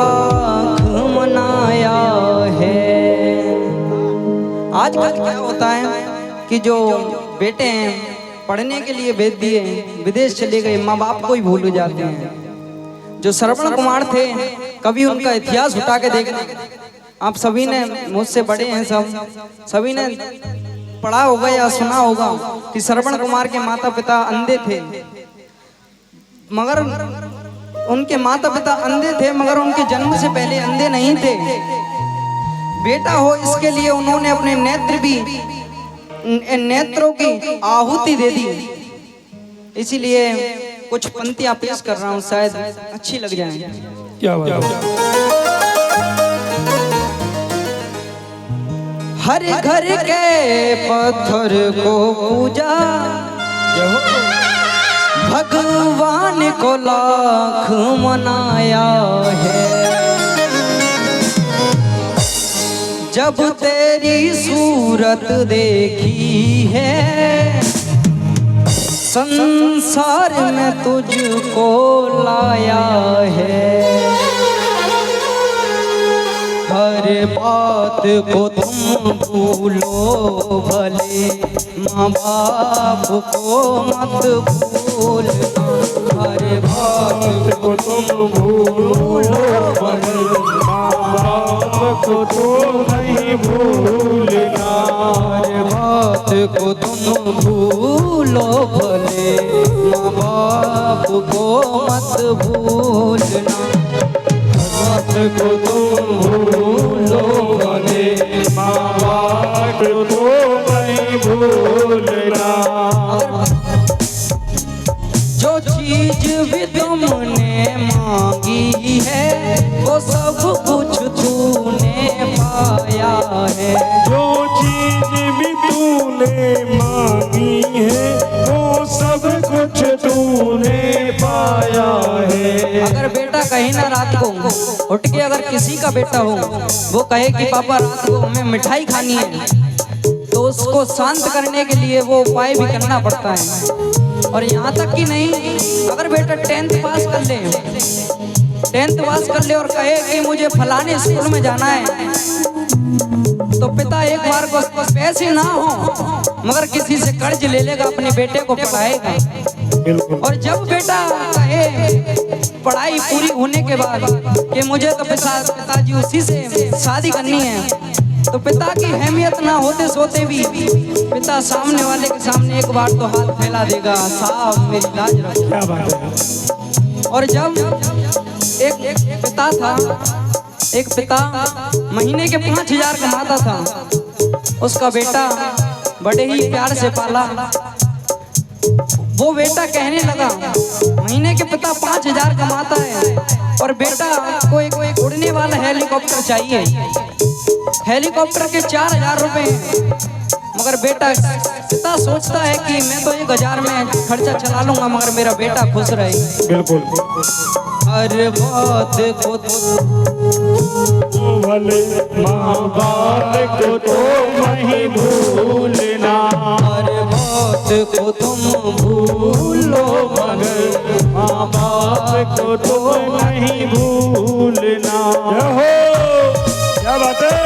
लाख मनाया है। आजकल क्या होता है कि जो बेटे हैं पढ़ने के लिए भेज दिए, विदेश चले गए, माँ बाप को ही भूल जाते हैं। जो श्रवण कुमार थे, कभी उनका इतिहास उठा के देखना। आप सभी ने, मुझसे बड़े हैं सब, सभी ने पढ़ा होगा या सुना होगा कि श्रवण कुमार के माता पिता अंधे थे, मगर उनके माता पिता अंधे थे, मगर उनके जन्म से पहले अंधे नहीं थे। बेटा हो इसके लिए उन्होंने अपने नेत्रों की आहुति दे दी। इसीलिए कुछ पंक्तियां पेश कर रहा हूं, शायद अच्छी लग जाए। क्या बात है। हर घर के पत्थर को पूजा, भगवान को लाख मनाया है। जब तेरी सूरत देखी है, संसार में तुझको लाया है। हर बात को तुम भूलो भले, माँ बाप को मत भूलना। हर बात को तुम भूलो भले, माँ बाप को तो नहीं भूलना। हर बात को तुम भूलो भले, माँ बाप को मत भूलना। बात को तुम भूलो भले, माँ बाप को तो नहीं भूलना। जो चीज भी तुमने मांगी है, वो सब कुछ तूने पाया है। जो चीज भी तूने मांगी है, वो सब कुछ तूने पाया है। अगर बेटा कहे ना रात को उठ के, अगर किसी का बेटा हो वो कहे कि पापा रात को हमें मिठाई खानी है, तो उसको शांत करने के लिए वो उपाय भी करना पड़ता है। और यहाँ तक कि नहीं, अगर बेटा 10th पास कर ले, 10th पास कर ले और कहे कि मुझे फलाने स्कूल में जाना है, तो पिता एक बार को पैसे ना हो मगर किसी से कर्ज ले लेगा, अपने बेटे को पढ़ाएगा। और जब बेटा कहे पढ़ाई पूरी होने के बाद कि मुझे तो पिताजी उसी से शादी करनी है, तो पिता की अहमियत ना होते सोते भी पिता सामने वाले के सामने एक बार तो हाथ फैला देगा, साहब मेरी लाज रखो। क्या बात है। और जब एक पिता था, एक पिता महीने के 5,000 कमाता था, उसका बेटा बड़े ही प्यार से पाला। वो बेटा कहने लगा, महीने के पिता 5,000 कमाता है और बेटा को एक उड़ने वाला हेलीकॉप्टर चाहिए। हेलीकॉप्टर के 4,000 रुपए, मगर पिता सोचता है कि मैं तो 1,000 में खर्चा चला लूंगा, मगर मेरा बेटा खुश रहे। बिल्कुल। हर बात को भले, माँ बाप को तो नहीं भूलना। हर बात को तुम भूलो मगर माँ बाप को तो नहीं भूलना। क्या बात है।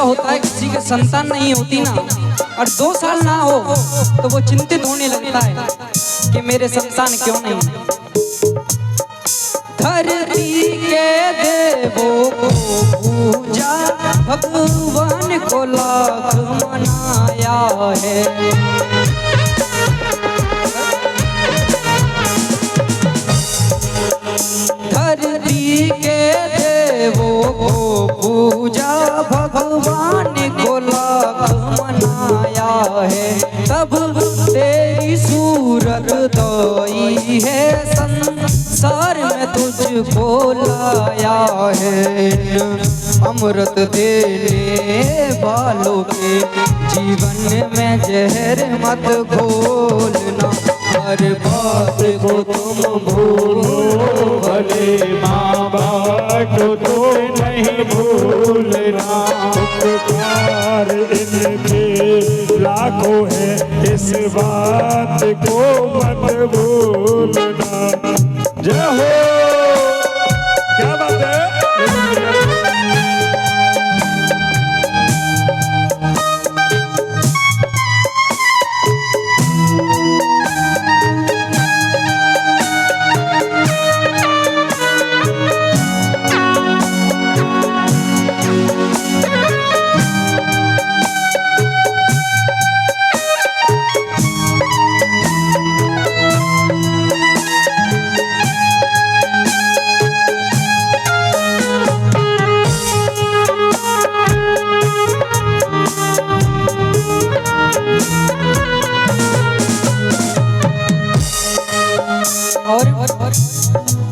होता है किसी के संतान नहीं होती ना, और 2 साल ना हो तो वो चिंतित होने लगता है कि मेरे संतान क्यों नहीं। धरती के देवों को पूजा, भगवान को लाख मनाया है। धरती के देवों को पूजा, भगवान को लाख मनाया है। तब तेरी सूरत दोई है, संसार में तुझको लाया है, अमृत देने वालों के जीवन में जहर मत घोलना। हर बात को तुम भूलो भले माँ बाप तो नहीं भूलना। उपकार इनके लाखों है, इस बात को मत भूलना। जय हो, क्या बात है।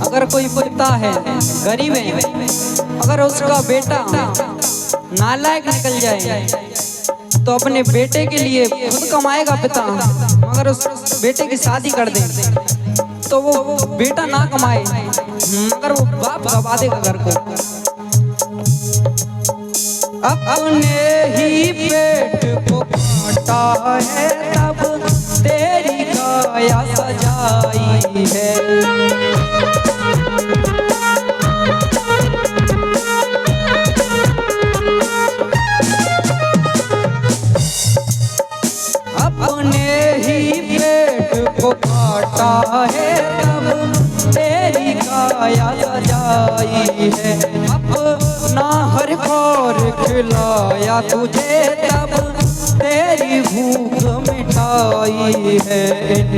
अगर कोई पिता है, गरीब है, अगर उसका बेटा नालायक निकल जाए तो अपने बेटे के लिए खुद कमाएगा पिता, मगर उस बेटे की शादी कर दे तो वो बेटा ना कमाए मगर वो बाप गवा देगा घर को। अपने ही पेट को काटा है तब तेरी काया सजाई है। अपने ही पेट को काटा है तब तेरी काया सजाई है। अपना हर खौर खिलाया तुझे तब तेरी भूख मिटाई है। इन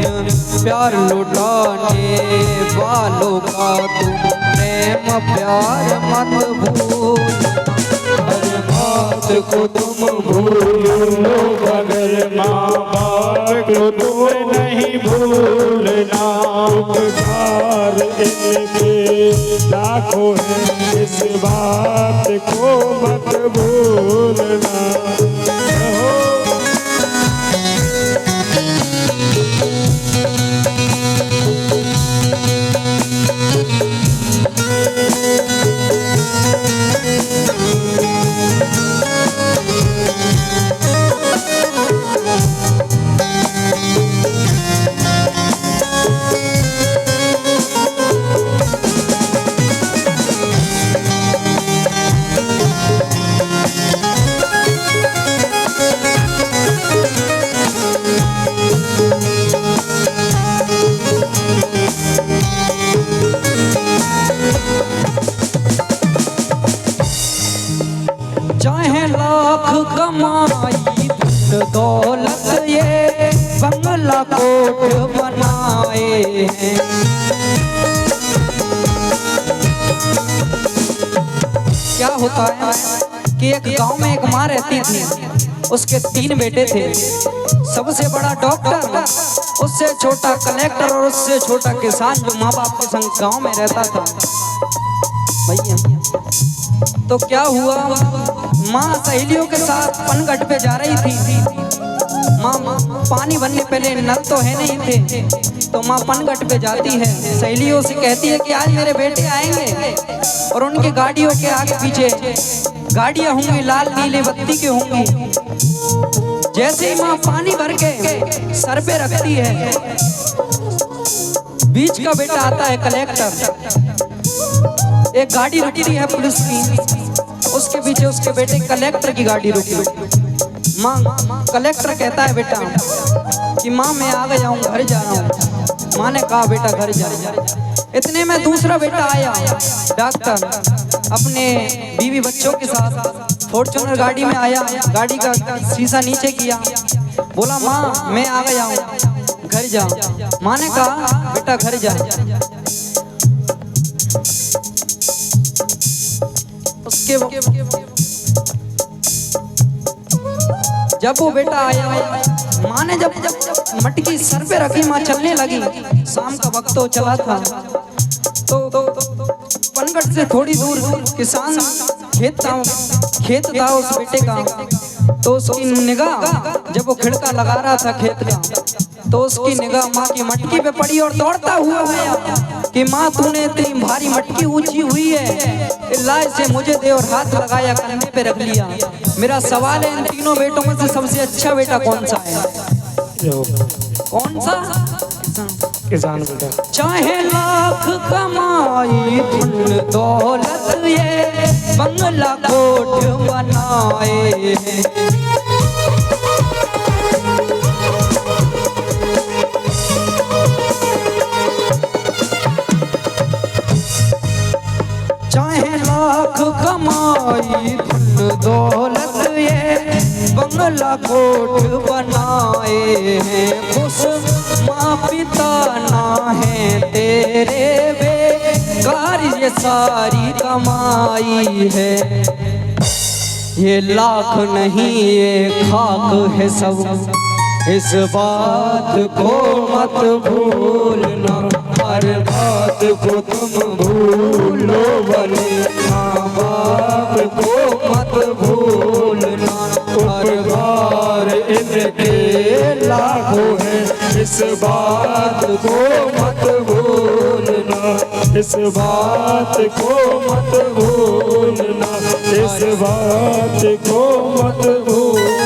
प्यार लुटाने वालों का तुम प्रेम प्यार मत भूल। हर बात को तुम भूलो मगर माँ बाप को तुम नहीं भूलना। उपकार इनके लाखों है, इस बात को मत भूलना। चाहे लाख कमाई दौलत ये बंगला कोट बनाए हैं। क्या होता है कि एक गांव में एक माँ रहती थी, उसके 3 बेटे थे। सबसे बड़ा डॉक्टर, उससे छोटा कलेक्टर और उससे छोटा किसान जो माँ बाप के संग गांव में रहता था। भैया तो क्या हुआ, माँ सहेलियों के साथ पनघट पे जा रही थी। माँ पानी भरने, पहले नल तो है नहीं थे, तो माँ पनघट पे जाती है, सहेलियों से कहती है कि आज मेरे बेटे आएंगे और उनकी गाड़ियों के आगे पीछे गाड़ियां होंगी, लाल नीले बत्ती के होंगी। जैसे ही माँ पानी भर के सर पे रखती है, बीच का बेटा आता है कलेक्टर। एक गाड़ी रुकती है पुलिस की, उसके पीछे उसके बेटे कलेक्टर की गाड़ी रुकी। माँ कलेक्टर कहता है बेटा कि माँ मैं आ गया हूँ, घर जा रहा हूँ। माँ ने कहा बेटा घर जा। इतने में दूसरा बेटा आया, डॉक्टर, अपने बीवी बच्चों के साथ फॉर्च्यूनर गाड़ी में आया, गाड़ी का शीशा नीचे किया, बोला माँ मैं आ गया हूँ, घर जा। माँ ने कहा बेटा घर जा। उसके जब वो बेटा आया, माँ ने जब मटकी सर पे रखी, माँ चलने लगी। शाम का वक्त तो चला था, तो पनगढ़ से थोड़ी दूर किसान खेत था उस बेटे का। तो उसकी निगाह जब वो खिड़का लगा रहा था खेत का, तो उसकी निगाह माँ की मटकी पे पड़ी और दौड़ता हुआ आया कि माँ तूने इतनी भारी मटकी ऊंची हुई है, लाए से मुझे दे, और हाथ लगाया कंधे पे रख लिया। मेरा सवाल है इन तीनों बेटों में से सबसे अच्छा बेटा कौन सा है? कौन सा? किसान बेटा। चाहे लाख कमाई धन दौलत ये बंगला कोठ बनाए, चाहे लाख कमाई धन दौलत ये बंगला कोठ बनाए हैं, खुश माँ पिता ना है तेरे बेकार ये सारी कमाई है। ये लाख नहीं ये खाक है सब, इस बात को मत भूलना, हर बात को तुम भूलो भले, माँ बाप को मत भूलना, हर बार इनके लाखों है, इस बात को मत भूलना, इस बात को मत भूलना, इस बात को मत भूलना।